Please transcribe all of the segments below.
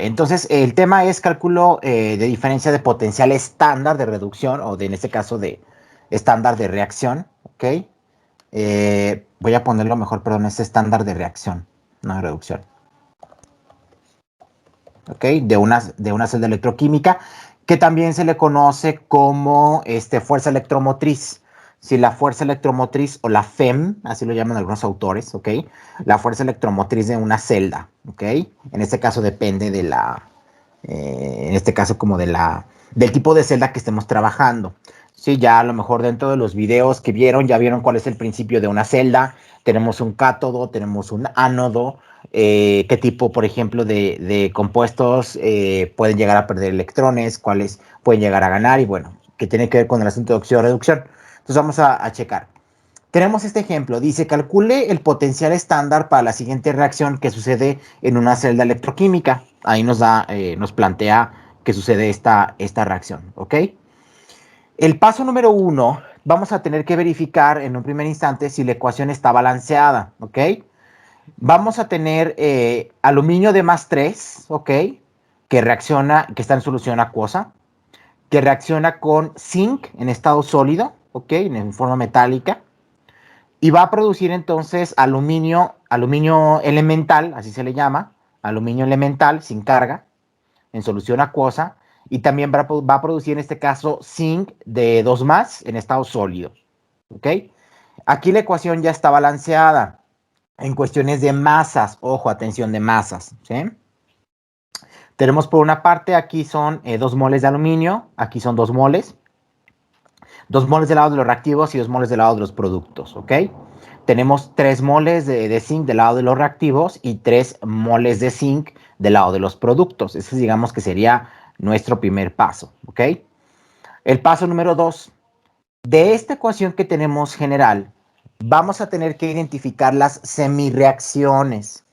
entonces el tema es cálculo de diferencia de potencial estándar de reducción, o de, en este caso, de estándar de reacción, ¿ok? Voy a ponerlo mejor, perdón, es estándar de reacción, no de reducción. ¿Ok? De una celda electroquímica, que también se le conoce como fuerza electromotriz. Si la fuerza electromotriz, o la FEM, así lo llaman algunos autores, ¿ok? La fuerza electromotriz de una celda, ¿ok? En este caso depende de en este caso como del tipo de celda que estemos trabajando. Sí, ya a lo mejor dentro de los videos que vieron, ya vieron cuál es el principio de una celda. Tenemos un cátodo, tenemos un ánodo, qué tipo, por ejemplo, de compuestos pueden llegar a perder electrones, cuáles pueden llegar a ganar, y bueno, que tiene que ver con el asunto de oxidorreducción. Entonces vamos a checar. Tenemos este ejemplo, dice, calcule el potencial estándar para la siguiente reacción que sucede en una celda electroquímica. Ahí nos plantea que sucede esta reacción, ¿ok? El paso número 1, vamos a tener que verificar en un primer instante si la ecuación está balanceada, ¿ok? Vamos a tener aluminio de +3, ¿ok? Que está en solución acuosa, que reacciona con zinc en estado sólido, ¿ok? En forma metálica, y va a producir entonces aluminio elemental, así se le llama, aluminio elemental sin carga, en solución acuosa, y también va a producir en este caso zinc de 2 más en estado sólido, ¿ok? Aquí la ecuación ya está balanceada en cuestiones de masas, ojo, atención, de masas, ¿sí? Tenemos por una parte, aquí son 2 moles de aluminio, aquí son 2 moles, 2 moles del lado de los reactivos y 2 moles del lado de los productos, ¿ok? Tenemos 3 moles de zinc del lado de los reactivos y 3 moles de zinc del lado de los productos. Ese digamos que sería nuestro primer paso, ¿ok? El paso número 2. De esta ecuación que tenemos general, vamos a tener que identificar las semirreacciones.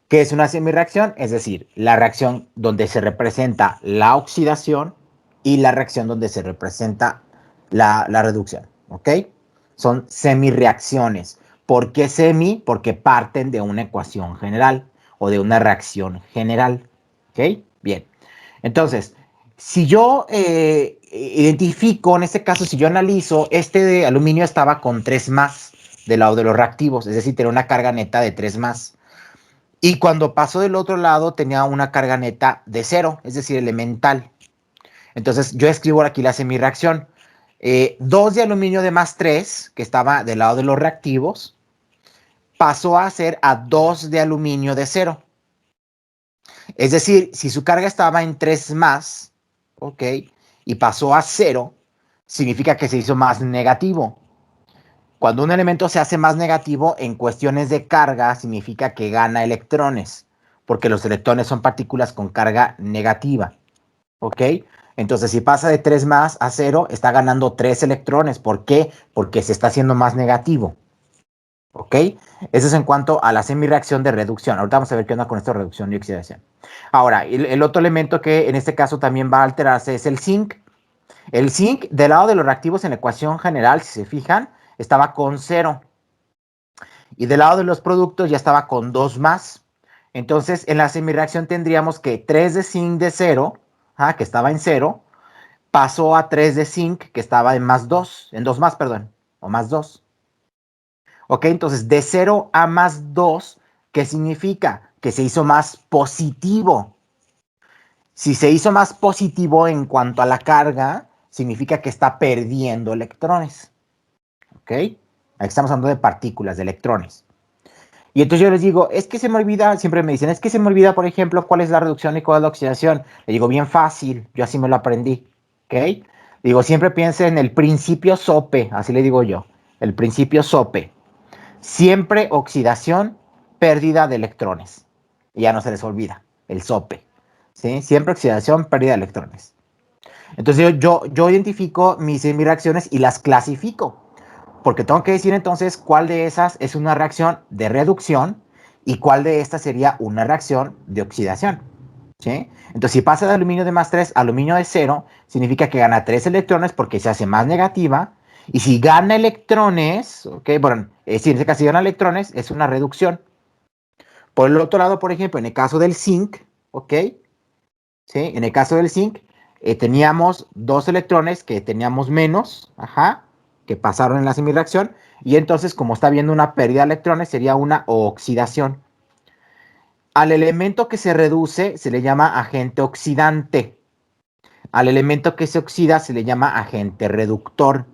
¿Qué es una semirreacción? Es decir, la reacción donde se representa la oxidación y la reacción donde se representa la reducción, ¿ok? Son semirreacciones. ¿Por qué semi? Porque parten de una ecuación general o de una reacción general, ¿ok? Bien. Entonces, si yo identifico, en este caso, si yo analizo, este de aluminio estaba con 3 más del lado de los reactivos, es decir, tenía una carga neta de 3 más. Y cuando pasó del otro lado tenía una carga neta de 0, es decir, elemental. Entonces yo escribo aquí la semirreacción. 2 de aluminio de +3, que estaba del lado de los reactivos, pasó a ser a 2 de aluminio de 0. Es decir, si su carga estaba en 3 más, ¿ok? Y pasó a 0, significa que se hizo más negativo. Cuando un elemento se hace más negativo en cuestiones de carga, significa que gana electrones, porque los electrones son partículas con carga negativa, ¿ok? Entonces, si pasa de 3 más a 0, está ganando 3 electrones. ¿Por qué? Porque se está haciendo más negativo, ¿ok? Eso es en cuanto a la semirreacción de reducción. Ahorita vamos a ver qué onda con esta reducción y oxidación. Ahora, el otro elemento que en este caso también va a alterarse es el zinc. El zinc, del lado de los reactivos en la ecuación general, si se fijan, estaba con 0. Y del lado de los productos ya estaba con 2 más. Entonces, en la semirreacción tendríamos que 3 de zinc de 0, que estaba en 0, pasó a 3 de zinc, que estaba en +2, en 2 más, perdón, o +2. Ok, entonces de 0 a +2, ¿qué significa? Que se hizo más positivo. Si se hizo más positivo en cuanto a la carga, significa que está perdiendo electrones. ¿Ok? Aquí estamos hablando de partículas, de electrones. Y entonces yo les digo, es que se me olvida, siempre me dicen, es que se me olvida, por ejemplo, cuál es la reducción y cuál es la oxidación. Le digo, bien fácil, yo así me lo aprendí. ¿Ok? Digo, siempre piense en el principio SOPE, así le digo yo, el principio SOPE. Siempre oxidación, pérdida de electrones. Y ya no se les olvida, el SOPE. ¿Sí? Siempre oxidación, pérdida de electrones. Entonces yo identifico mis reacciones y las clasifico. Porque tengo que decir entonces cuál de esas es una reacción de reducción y cuál de estas sería una reacción de oxidación. ¿Sí? Entonces, si pasa de aluminio de +3 a aluminio de 0, significa que gana 3 electrones porque se hace más negativa. Y si gana electrones, ¿ok? Bueno, si en este caso si gana electrones, es una reducción. Por el otro lado, por ejemplo, en el caso del zinc, ¿ok? ¿sí? En el caso del zinc, teníamos dos electrones que teníamos menos, ajá, que pasaron en la semirreacción, y entonces, como está habiendo una pérdida de electrones, sería una oxidación. Al elemento que se reduce se le llama agente oxidante. Al elemento que se oxida se le llama agente reductor.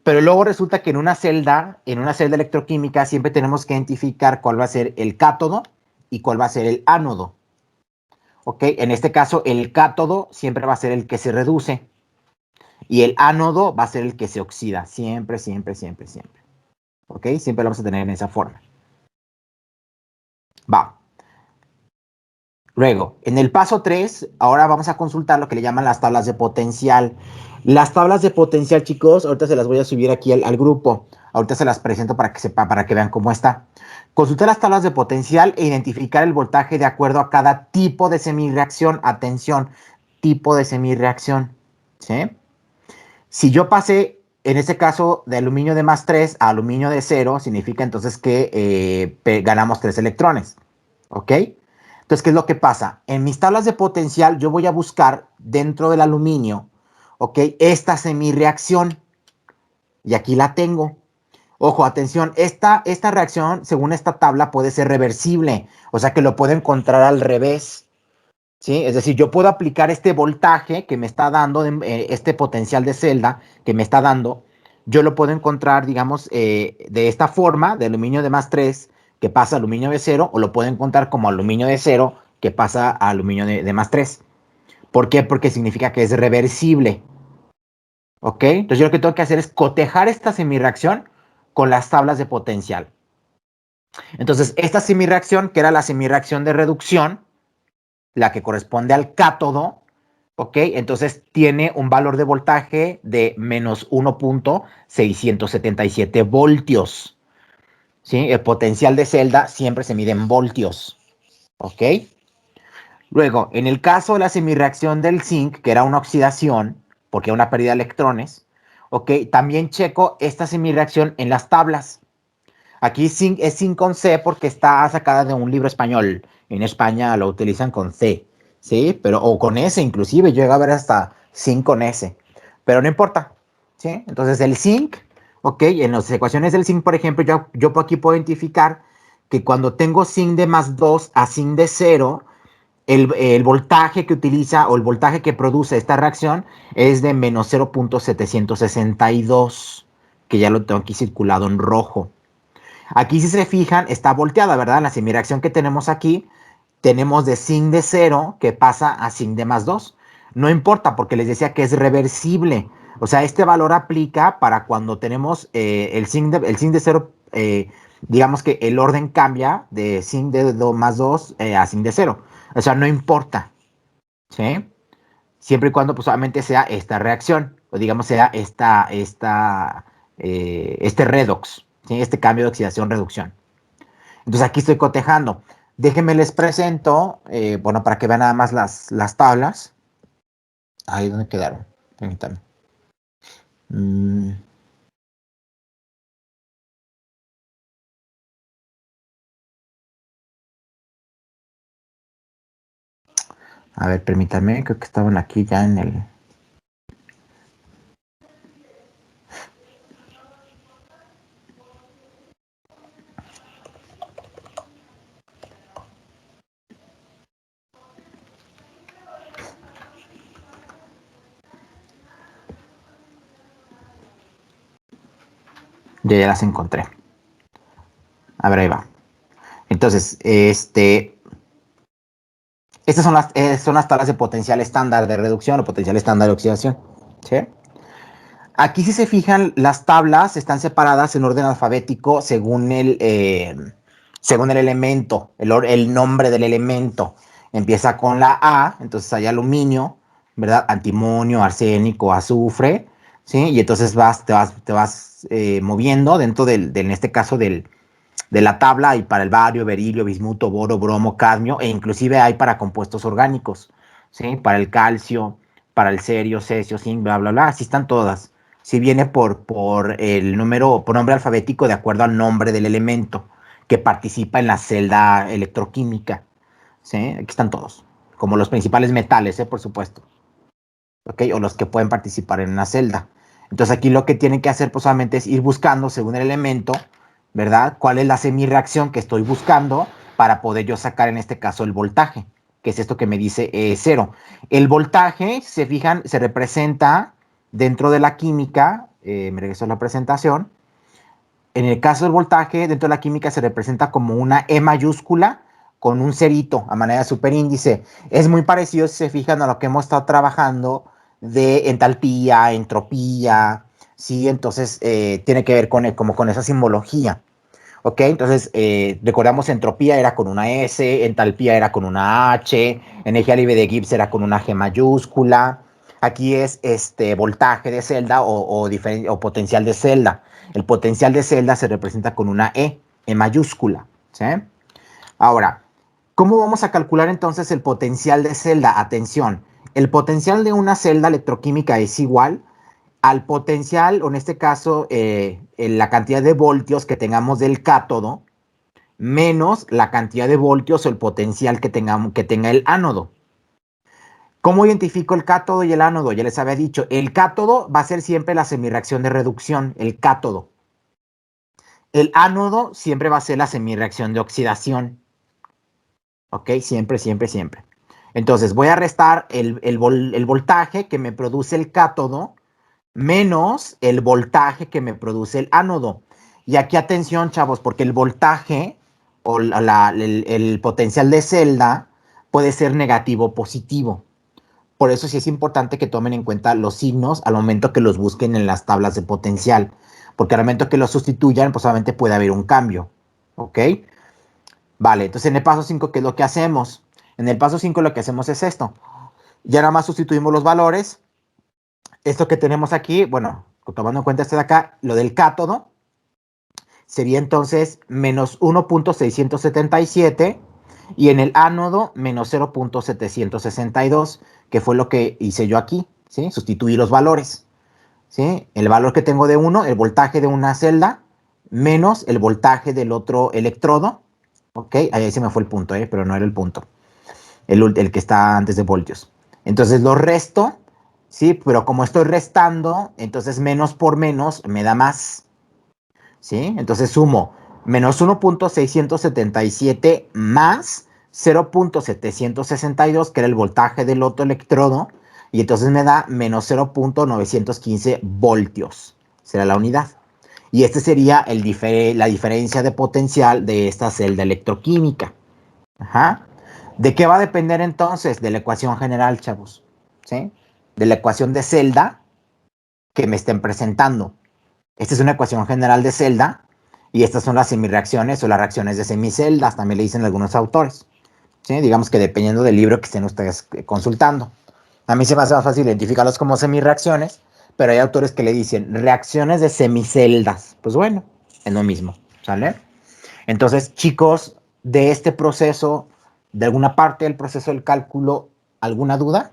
Pero luego resulta que en una celda electroquímica, siempre tenemos que identificar cuál va a ser el cátodo y cuál va a ser el ánodo. ¿Ok? En este caso, el cátodo siempre va a ser el que se reduce y el ánodo va a ser el que se oxida. Siempre, siempre, siempre, siempre. ¿Ok? Siempre lo vamos a tener en esa forma. Va. Luego, en el paso 3, ahora vamos a consultar lo que le llaman las tablas de potencial. Las tablas de potencial, chicos, ahorita se las voy a subir aquí al grupo. Ahorita se las presento para que sepan, para que vean cómo está. Consultar las tablas de potencial e identificar el voltaje de acuerdo a cada tipo de semirreacción. Atención, tipo de semirreacción. ¿Sí? Si yo pasé, en este caso, de aluminio de +3 a aluminio de 0, significa entonces que ganamos 3 electrones. ¿Ok? Entonces, ¿qué es lo que pasa? En mis tablas de potencial yo voy a buscar dentro del aluminio, ¿ok? Esta semirreacción. Y aquí la tengo. Ojo, atención, esta reacción, según esta tabla, puede ser reversible. O sea que lo puedo encontrar al revés. ¿Sí? Es decir, yo puedo aplicar este voltaje que me está dando, este potencial de celda que me está dando, yo lo puedo encontrar, digamos, de esta forma, de aluminio de +3 que pasa a aluminio de 0, o lo puedo encontrar como aluminio de 0 que pasa a aluminio de +3. ¿Por qué? Porque significa que es reversible. ¿Ok? Entonces yo lo que tengo que hacer es cotejar esta semirreacción con las tablas de potencial. Entonces, esta semirreacción, que era la semirreacción de reducción, la que corresponde al cátodo, ¿ok? Entonces tiene un valor de voltaje de -1.677 voltios, ¿sí? El potencial de celda siempre se mide en voltios, ¿ok? Luego, en el caso de la semirreacción del zinc, que era una oxidación, porque era una pérdida de electrones, ¿ok? También checo esta semirreacción en las tablas. Aquí zinc es zinc con C porque está sacada de un libro español. En España lo utilizan con C, ¿sí? Pero, o con S inclusive, yo llego a ver hasta zinc con S. Pero no importa, ¿sí? Entonces el zinc, ¿ok? En las ecuaciones del zinc, por ejemplo, yo aquí puedo identificar que cuando tengo zinc de +2 a zinc de 0, el voltaje que utiliza o el voltaje que produce esta reacción es de -0.762, que ya lo tengo aquí circulado en rojo. Aquí, si se fijan, está volteada, ¿verdad? La semireacción que tenemos aquí, tenemos de zinc de 0 que pasa a zinc de +2. No importa, porque les decía que es reversible. O sea, este valor aplica para cuando tenemos el zinc de 0, digamos que el orden cambia de zinc de +2 a zinc de 0. O sea, no importa, ¿sí? Siempre y cuando pues solamente sea esta reacción, o digamos sea este redox, ¿sí? Este cambio de oxidación-reducción. Entonces aquí estoy cotejando. Déjenme les presento, bueno, para que vean nada más las tablas. Ahí donde quedaron. Permítanme. Mm. A ver, permítanme, creo que estaban aquí ya en el... Ya las encontré. A ver, ahí va. Entonces, estas son las tablas de potencial estándar de reducción o potencial estándar de oxidación. ¿Sí? Aquí, si se fijan, las tablas están separadas en orden alfabético según el elemento, el nombre del elemento. Empieza con la A, entonces hay aluminio, ¿verdad? Antimonio, arsénico, azufre, ¿sí? Y entonces te vas moviendo dentro en este caso, de la tabla, y para el bario, berilio, bismuto, boro, bromo, cadmio, e inclusive hay para compuestos orgánicos, ¿sí? Para el calcio, para el cerio, cesio, zinc, bla, bla, bla, así están todas. Si viene por el número, por nombre alfabético de acuerdo al nombre del elemento que participa en la celda electroquímica, ¿sí? Aquí están todos. como los principales metales, por supuesto. ¿Ok? O los que pueden participar en una celda. Entonces aquí lo que tienen que hacer pues solamente es ir buscando según el elemento, ¿verdad? ¿Cuál es la semirreacción que estoy buscando para poder yo sacar en este caso el voltaje? Que es esto que me dice 0. El voltaje, si se fijan, se representa dentro de la química, me regreso a la presentación. En el caso del voltaje, dentro de la química se representa como una E mayúscula con un cerito a manera de superíndice. Es muy parecido, si se fijan, a lo que hemos estado trabajando de entalpía, entropía, ¿sí? Entonces, tiene que ver como con esa simbología, ¿ok? Entonces, recordamos entropía era con una S, entalpía era con una H, energía libre de Gibbs era con una G mayúscula. Aquí es voltaje de celda o potencial de celda. El potencial de celda se representa con una E mayúscula, ¿sí? Ahora, ¿cómo vamos a calcular entonces el potencial de celda? Atención, el potencial de una celda electroquímica es igual al potencial, o en este caso, la cantidad de voltios que tengamos del cátodo, menos la cantidad de voltios o el potencial que tenga el ánodo. ¿Cómo identifico el cátodo y el ánodo? Ya les había dicho, el cátodo va a ser siempre la semirreacción de reducción, el cátodo. El ánodo siempre va a ser la semirreacción de oxidación. ¿Ok? Siempre, siempre, siempre. Entonces voy a restar el voltaje que me produce el cátodo menos el voltaje que me produce el ánodo. Y aquí atención, chavos, porque el voltaje o el potencial de celda puede ser negativo o positivo. Por eso sí es importante que tomen en cuenta los signos al momento que los busquen en las tablas de potencial. Porque al momento que los sustituyan, pues solamente puede haber un cambio. ¿Ok? Vale, entonces en el paso 5, ¿qué es lo que hacemos? En el paso 5 lo que hacemos es esto. Ya nada más sustituimos los valores. Esto que tenemos aquí, bueno, tomando en cuenta este de acá, lo del cátodo, sería entonces menos 1.677 y en el ánodo menos 0.762, que fue lo que hice yo aquí, ¿sí? Sustituí los valores, ¿sí? El valor que tengo de uno, el voltaje de una celda, menos el voltaje del otro electrodo, ¿ok? Ahí se me fue el punto, pero no era el punto, el que está antes de voltios. Entonces lo resto, ¿sí? Pero como estoy restando, entonces menos por menos me da más, ¿sí? Entonces sumo menos 1.677 más 0.762, que era el voltaje del otro electrodo, y entonces me da menos 0.915 voltios. Será la unidad. Y este sería la diferencia de potencial de esta celda electroquímica. Ajá. ¿De qué va a depender entonces? De la ecuación general, chavos. ¿Sí? De la ecuación de celda que me estén presentando. Esta es una ecuación general de celda y estas son las semirreacciones o las reacciones de semiceldas, también le dicen algunos autores. ¿Sí? Digamos que dependiendo del libro que estén ustedes consultando. A mí se me hace más fácil identificarlos como semirreacciones, pero hay autores que le dicen reacciones de semiceldas. Pues bueno, es lo mismo, ¿sale? Entonces, chicos, de este proceso, de alguna parte del proceso del cálculo, ¿alguna duda?